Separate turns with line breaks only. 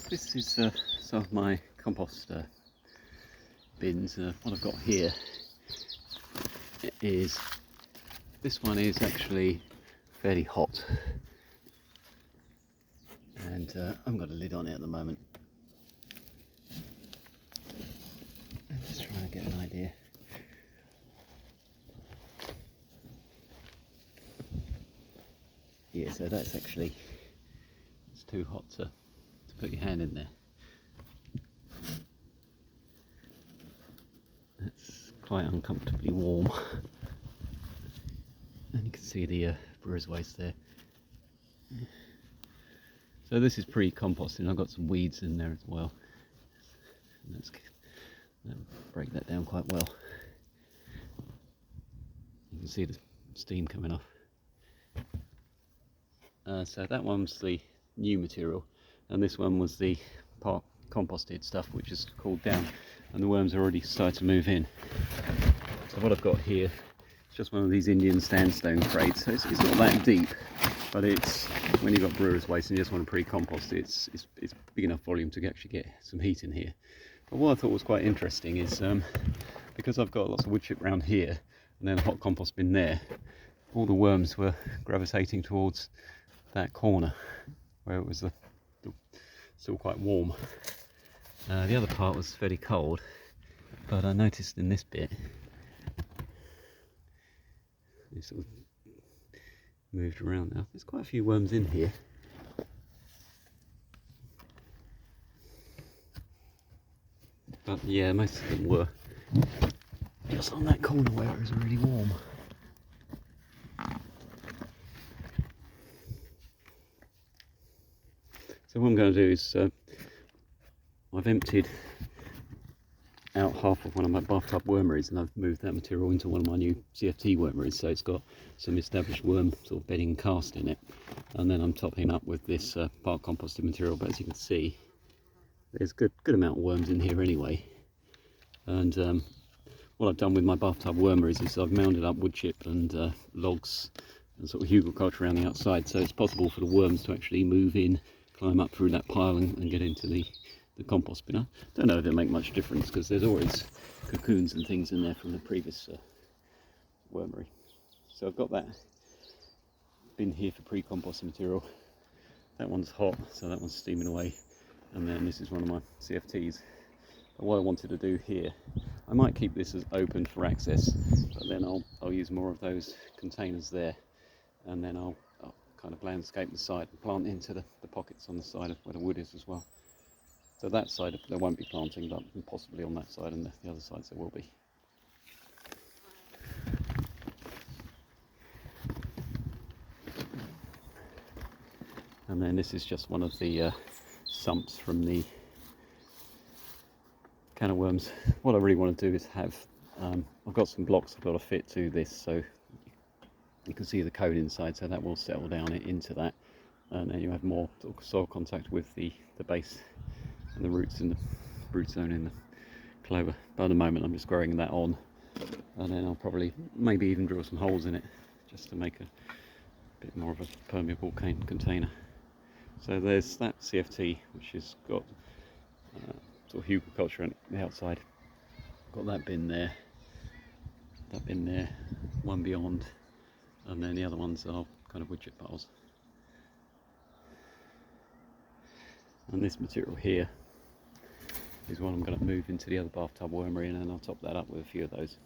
This is some of my compost bins. What I've got here is, this one is actually fairly hot, and I haven't got a lid on it at the moment. I'm just trying to get an idea. Yeah, so that's actually, it's too hot to put your hand in there. That's quite uncomfortably warm. And you can see the brewer's waste there. So this is pre-composting. I've got some weeds in there as well. Let's break that down quite well. You can see the steam coming off. So that one's the new material, and this one was the part composted stuff, which is cooled down, and the worms are already started to move in. So what I've got here is just one of these Indian sandstone crates. So it's not that deep, but it's, when you've got brewer's waste and you just want to pre-compost it, it's big enough volume to actually get some heat in here. But what I thought was quite interesting is, because I've got lots of wood chip around here and then a hot compost bin there, all the worms were gravitating towards that corner where it was still quite warm. The other part was fairly cold, but I noticed in this bit it sort of moved around now. There's quite a few worms in here. But yeah, most of them were just on that corner where it was really warm. So what I'm going to do is, I've emptied out half of one of my bathtub wormeries, and I've moved that material into one of my new CFT wormeries, so it's got some established worm sort of bedding cast in it. And then I'm topping up with this part composted material, but as you can see, there's a good amount of worms in here anyway. And what I've done with my bathtub wormeries is I've mounded up wood chip and logs and sort of hugelkultur around the outside, so it's possible for the worms to actually move in, climb up through that pile and get into the compost bin. I don't know if it'll make much difference because there's always cocoons and things in there from the previous wormery. So I've got that bin here for pre-composting material. That one's hot, so that one's steaming away, and then this is one of my CFTs. But what I wanted to do here, I might keep this as open for access, but then I'll use more of those containers there, and then I'll kind of landscape the side and plant into the pockets on the side of where the wood is as well. So that side there won't be planting, but possibly on that side, and the other sides there will be. And then this is just one of the sumps from the can of worms. What I really want to do is have, I've got some blocks I've got to fit to this, so you can see the code inside, so that will settle down into that, and then you have more sort of soil contact with the base and the roots in the root zone in the clover. But at the moment I'm just growing that on, and then I'll probably maybe even drill some holes in it just to make a bit more of a permeable container. So there's that CFT, which has got sort of hugelkultur on the outside. Got that bin there, one beyond, and then the other ones are kind of wood chip piles. And this material here is what I'm going to move into the other bathtub wormery, and then I'll top that up with a few of those.